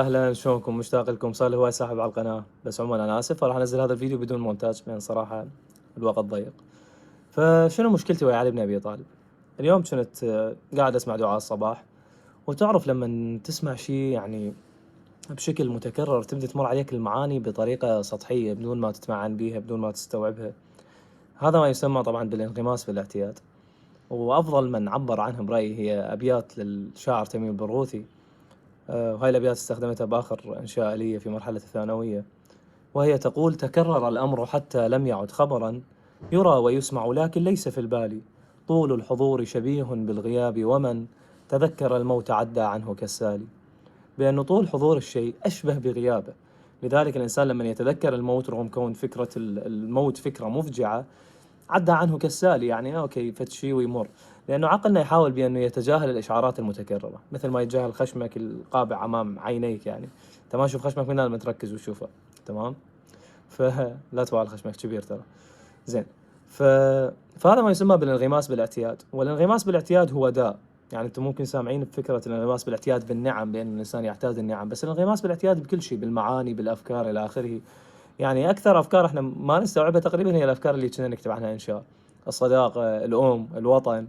اهلا، شلونكم؟ مشتاق لكم، صار لي هواي ساحب على القناه، بس عموما انا اسف راح انزل هذا الفيديو بدون مونتاج لان صراحه الوقت ضيق. فشنو مشكلتي ويا علي بن ابي طالب؟ اليوم كنت قاعد اسمع دعاء الصباح، وتعرف لما تسمع شيء يعني بشكل متكرر تبدي تمر عليك المعاني بطريقه سطحيه بدون ما تتمعن بيها، بدون ما تستوعبها. هذا ما يسمى طبعا بالانغماس بالاعتياد. وافضل من عبر عنه برايي هي ابيات للشاعر تميم البرغوثي. وهاي الابيات استخدمتها باخر انشاء لي في مرحله الثانويه، وهي تقول: تكرر الأمر حتى لم يعد خبرا، يرى ويسمع لكن ليس في البال، طول الحضور شبيه بالغياب، ومن تذكر الموت عدى عنه كالسالي. بأن طول حضور الشيء أشبه بغيابه، لذلك الإنسان لما يتذكر الموت رغم كون فكرة الموت فكرة مفجعة عدى عنه كالسالي، يعني أوكي فتشي ويمر. لأنه عقلنا يحاول بأنه يتجاهل الإشعارات المتكررة، مثل ما يتجاهل خشمك القابع أمام عينيك، يعني أنت ما تشوف خشمك من لما تركز وتشوفه. تمام؟ فلا تبغى خشمك كبير ترى. زين. ف... فهذا ما يسمى بالانغماس بالاعتياد، والانغماس بالاعتياد هو داء. يعني انتم ممكن سامعين بفكره الانغماس بالاعتياد بالنعم، بان الانسان يعتاد النعم، بس الانغماس بالاعتياد بكل شيء، بالمعاني، بالافكار الى اخره. يعني اكثر افكار احنا ما نستوعبها تقريبا هي الافكار اللي كنا نكتب عنها انشاء: الصداقه، الام، الوطن.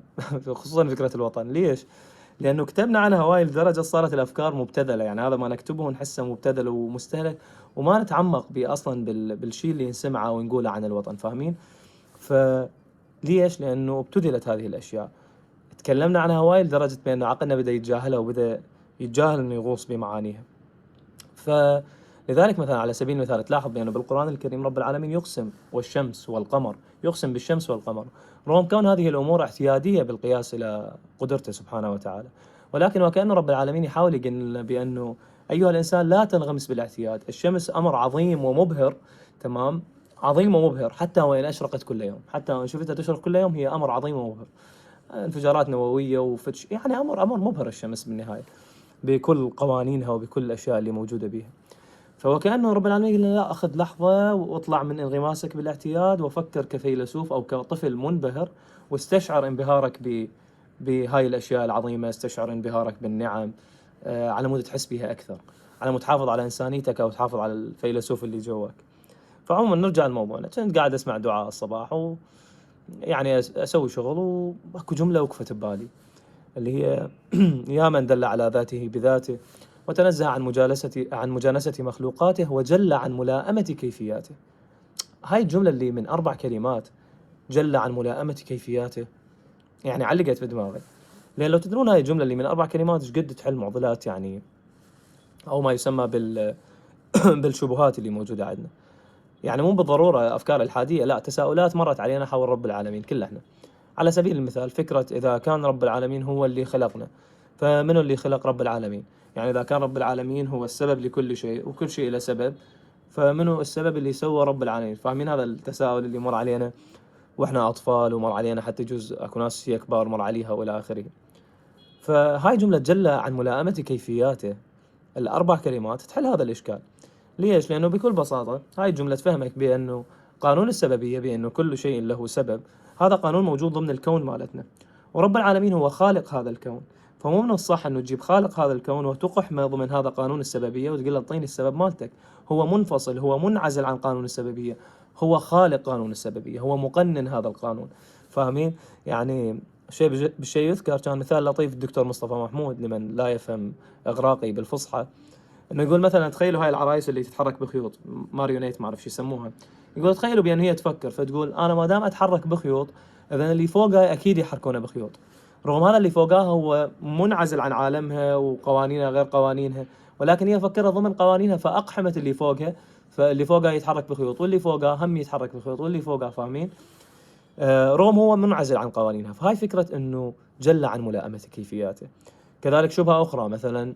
خصوصا فكره الوطن. ليش؟ لانه كتبنا عنها هواي لدرجه صارت الافكار مبتذله، يعني هذا ما نكتبه نحسه مبتذل ومستهلك، وما نتعمق اصلا بالشيء اللي نسمعه ونقوله عن الوطن، فاهمين؟ فليش؟ لانه ابتذلت هذه الاشياء، تكلمنا عنها هواي لدرجه بان عقلنا بدا يتجاهلها وبدا يتجاهل انه يغوص بمعانيها. فلذلك مثلا على سبيل المثال تلاحظ بأنه بالقرآن الكريم رب العالمين يقسم والشمس والقمر، يقسم بالشمس والقمر، رغم كون هذه الأمور اعتيادية بالقياس إلى قدرته سبحانه وتعالى. ولكن وكأن رب العالمين يحاول يقول لنا بأنه أيها الإنسان لا تنغمس بالاعتياد، الشمس أمر عظيم ومبهر. تمام؟ عظيم ومبهر حتى وإن أشرقت كل يوم، حتى وإن شفتها تشرق كل يوم هي أمر عظيم ومبهر. انفجارات نووية وفتش، يعني أمر مبهر الشمس بالنهاية، بكل قوانينها وبكل الأشياء اللي موجودة بها. فوكأنه رب العالمين يقول لنا لا، أخذ لحظة واطلع من انغماسك بالاعتياد وفكر كفيلسوف أو كطفل منبهر، واستشعر انبهارك بهاي الأشياء العظيمة، استشعر انبهارك بالنعم، على مود تحس بها أكثر، على مود تحافظ على إنسانيتك أو تحافظ على الفيلسوف اللي جواك. فعموما نرجع لموضوعنا. كنت قاعد أسمع دعاء الصباح، ويعني أسوي شغل، وأكو جملة وقفت ببالي اللي هي: يا من دل على ذاته بذاته، وتنزه عن مجانسة مخلوقاته، وجل عن ملائمة كيفياته. هاي الجملة اللي من 4 كلمات، جل عن ملائمة كيفياته، يعني علقت في دماغي. لأن لو تدرون هاي الجملة اللي من 4 كلمات ايش قد تحل معضلات، يعني أو ما يسمى بالشبهات اللي موجودة عندنا. يعني مو بالضرورة أفكار إلحادية، لا، تساؤلات مرت علينا حول رب العالمين كلنا احنا. على سبيل المثال فكرة إذا كان رب العالمين هو اللي خلقنا، فمن اللي خلق رب العالمين؟ يعني إذا كان رب العالمين هو السبب لكل شيء وكل شيء له سبب، فمنو السبب اللي سوى رب العالمين؟ فاهمين هذا التساؤل اللي مر علينا وإحنا أطفال، ومر علينا حتى جزء أكو ناس كبار مر عليها وإلى آخره. فهاي جملة جل عن ملائمة كيفياته، ال4 كلمات تحل هذا الإشكال. ليش؟ لأنه بكل بساطة هاي الجملة تفهمك بأنه قانون السببية، بأنه كل شيء له سبب، هذا قانون موجود ضمن الكون مالتنا، ورب العالمين هو خالق هذا الكون. فمو من الصح أنه تجيب خالق هذا الكون وتقح ما ضمن هذا قانون السببية وتقول له اعطيني السبب مالتك. هو منفصل، هو منعزل عن قانون السببية، هو خالق قانون السببية، هو مقنن هذا القانون. فاهمين؟ يعني شيء بالشيء يذكر، كان مثال لطيف الدكتور مصطفى محمود لمن لا يفهم إغراقي بالفصحى، انه يقول مثلا تخيلوا هاي العرايس اللي تتحرك بخيوط، ماريونيت ما اعرف شو يسموها. يقول تخيلوا بان هي تفكر فتقول انا ما دام اتحرك بخيوط، اذا اللي فوقها اكيد يحركونه بخيوط، رغم هذا اللي فوقها هو منعزل عن عالمها وقوانينها غير قوانينها، ولكن هي فكرت ضمن قوانينها فاقحمت اللي فوقها، فاللي فوقها يتحرك بخيوط واللي فوقها هم يتحرك بخيوط واللي فوقها، فاهمين؟ رغم هو منعزل عن قوانينها. فهاي فكرة انه جل عن ملائمة كيفياته. كذلك شبهة اخرى مثلا: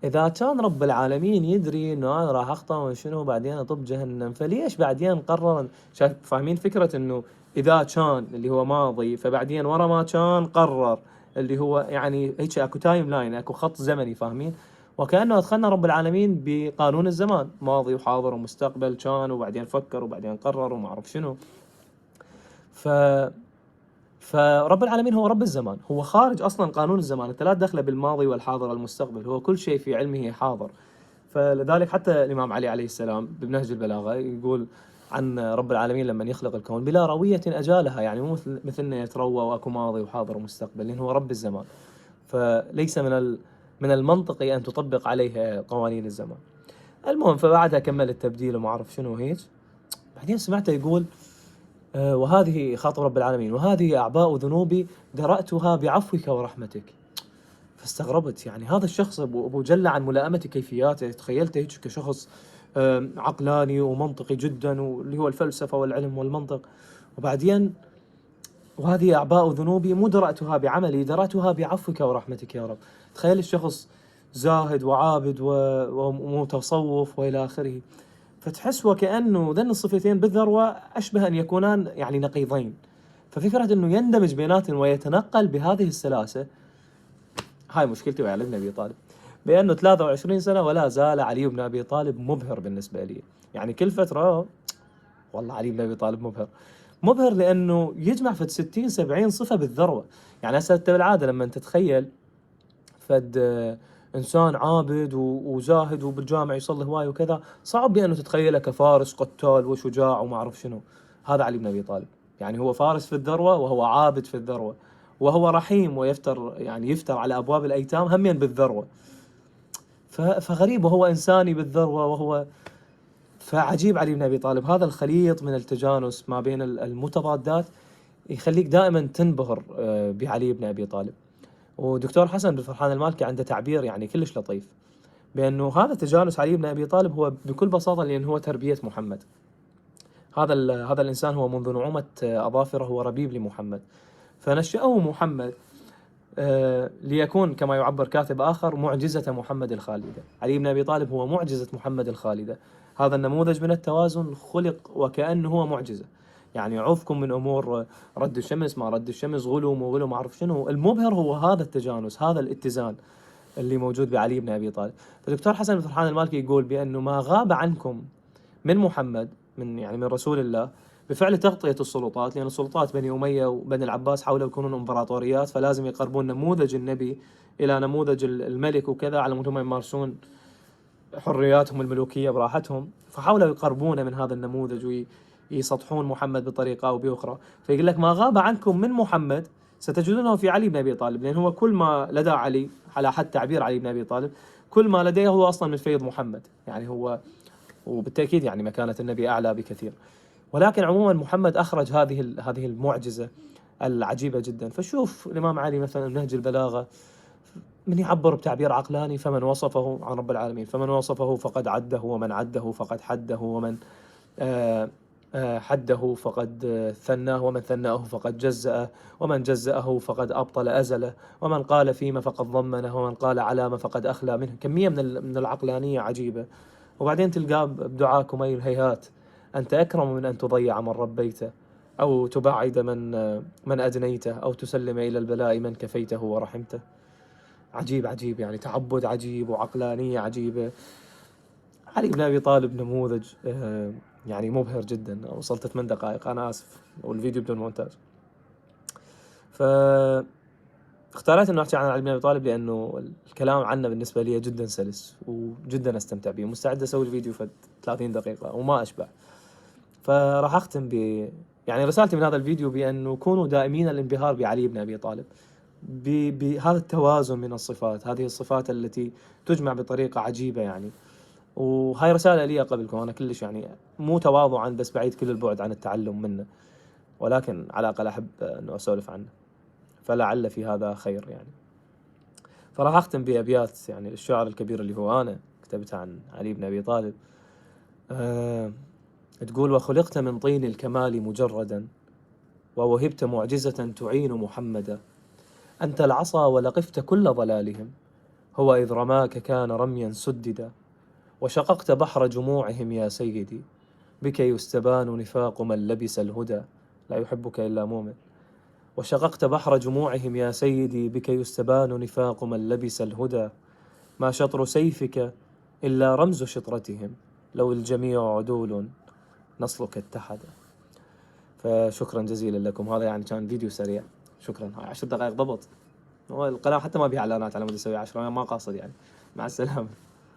إذا كان رب العالمين يدري إنه أنا راح أخطأ وشنو بعدين أطب جهنم، فليش بعدين قرر؟ شايف؟ فاهمين فكرة إنه إذا كان اللي هو ماضي، فبعدين ورا ما كان قرر، اللي هو يعني هيك أكو تايم لاين، أكو خط زمني، فاهمين؟ وكأنه أدخلنا رب العالمين بقانون الزمان، ماضي وحاضر ومستقبل، كان وبعدين فكر وبعدين قرر وما أعرف شنو. ف فرب العالمين هو رب الزمان، هو خارج أصلا قانون الزمان، أنت لا تدخله بالماضي والحاضر والمستقبل، هو كل شيء في علمه حاضر. فلذلك حتى الإمام علي عليه السلام بنهج البلاغة يقول عن رب العالمين لما يخلق الكون بلا روية أجالها، يعني مو مثلنا يتروى واكو ماضي وحاضر ومستقبل، لأنه هو رب الزمان، فليس من المنطقي أن تطبق عليه قوانين الزمان. المهم فبعدها كمل التبديل وما أعرف شنو هيك. بعدين سمعته يقول وهذه خاطب رب العالمين، وهذه أعباء ذنوبي درأتها بعفوك ورحمتك. فاستغربت، يعني هذا الشخص أبو جل عن ملائمة كيفياته، تخيلته هيك كشخص عقلاني ومنطقي جدا، واللي هو الفلسفة والعلم والمنطق، وبعدين وهذه أعباء ذنوبي مو درأتها بعملي، درأتها بعفوك ورحمتك يا رب. تخيل الشخص زاهد وعابد ومتصوف وإلى آخره، فتحس وكأنه ذن الصفتين بالذروة أشبه أن يكونان يعني نقيضين. ففكرة أنه يندمج بيناتهم ويتنقل بهذه السلاسة، هاي مشكلتي ويا علي بن أبي طالب، بأنه 23 سنة ولا زال علي بن أبي طالب مبهر بالنسبة لي. يعني كل فترة والله علي بن أبي طالب مبهر لأنه يجمع فد 60 70 صفة بالذروة. يعني هسه أنت بالعادة لما أنت تتخيل فد إنسان عابد وزاهد وبالجامع يصلي هواي وكذا، صعب بأنه تتخيله كفارس قتال وشجاع وما أعرف شنو. هذا علي بن أبي طالب، يعني هو فارس في الذروة وهو عابد في الذروة، وهو رحيم ويفتر، يعني يفتر على أبواب الأيتام همين بالذروة. فغريب، وهو إنساني بالذروة، وهو فعجيب علي بن أبي طالب. هذا الخليط من التجانس ما بين المتضادات يخليك دائما تنبهر بعلي بن أبي طالب. ودكتور حسن بن فرحان المالكي عنده تعبير يعني كلش لطيف، بأنه هذا تجانس علي بن أبي طالب هو بكل بساطة لأن هو تربية محمد. هذا الإنسان هو منذ نعومة أظافره هو ربيب لمحمد، فنشأه محمد ليكون كما يعبر كاتب آخر معجزة محمد الخالدة. علي بن أبي طالب هو معجزة محمد الخالدة. هذا النموذج من التوازن خلق وكأنه هو معجزة. يعني عوفكم من أمور رد الشمس ما رد الشمس، غلو مو غلو ما أعرف شنو، المبهر هو هذا التجانس، هذا الاتزان اللي موجود بعلي بن أبي طالب. فدكتور حسن بن فرحان المالكي يقول بأنه ما غاب عنكم من محمد، من رسول الله، بفعل تغطية السلطات، لأن السلطات بني أمية وبني العباس حاولوا يكونون إمبراطوريات، فلازم يقربون نموذج النبي إلى نموذج الملك وكذا، على مود هم يمارسون حرياتهم الملوكية براحتهم، فحاولوا يقربون من هذا النموذج ويسطحون محمد بطريقة أو بأخرى. فيقول لك ما غاب عنكم من محمد ستجدونه في علي بن أبي طالب، لأن هو كل ما لدى علي، على حد تعبير علي بن أبي طالب، كل ما لديه هو أصلا من فيض محمد، يعني هو وبالتأكيد يعني مكانة النبي أعلى بكثير. ولكن عموما محمد أخرج هذه المعجزة العجيبة جدا. فشوف الإمام علي مثلا نهج البلاغة من يعبر بتعبير عقلاني، فمن وصفه عن رب العالمين فمن وصفه فقد عده، ومن عده فقد حده، ومن حده فقد ثناه، ومن ثناه فقد جزأه، ومن جزأه فقد أبطل أزله، ومن قال فيما فقد ضمنه، ومن قال علامة فقد أخلى منه. كمية من العقلانية عجيبة. وبعدين تلقاه بدعاء أي الهيهات، أنت أكرم من أن تضيع من ربيته، أو تبعد من أدنيته، أو تسلم إلى البلاء من كفيته ورحمته. عجيب يعني، تعبد عجيب وعقلانية عجيبة. علي بن أبي طالب نموذج يعني مبهر جدا. وصلت 8 دقائق، أنا آسف، والفيديو بدون مونتاج. اختاريت انه احكي عن علي بن ابي طالب لانه الكلام عنه بالنسبه لي جدا سلس وجدا استمتع به. مستعد اسوي الفيديو في 30 دقيقه وما اشبع. فراح اختم يعني رسالتي من هذا الفيديو بانه كونوا دائمين الانبهار بعلي بن ابي طالب، بهذا التوازن من الصفات، هذه الصفات التي تجمع بطريقه عجيبه يعني. وهاي رساله لي قبلكم، انا كلش يعني مو تواضعا بس بعيد كل البعد عن التعلم منه، ولكن على الاقل احب انه اسولف عنه، فلعل في هذا خير يعني. فراح أختم بأبيات يعني للشاعر الكبير اللي هو أنا كتبتها عن علي بن أبي طالب. تقول: وخلقت من طين الكمال مجردا، ووهبت معجزة تعين محمدا، أنت العصا ولقفت كل ضلالهم، هو إذ رماك كان رميا سددا، وشققت بحر جموعهم يا سيدي، بك يستبان نفاق من لبس الهدى، لا يحبك إلا مؤمن. وشققت بحر جموعهم يا سيدي، بك يستبان نفاق من لبس الهدى، ما شطر سيفك إلا رمز شطرتهم، لو الجميع عدول نصلك اتحد. فشكرا جزيلا لكم. هذا يعني كان فيديو سريع، شكرا. هاي 10 دقائق ضبط. هو القناة حتى ما بيها اعلانات على مود اسوي 10، ما قاصد يعني. مع السلامة.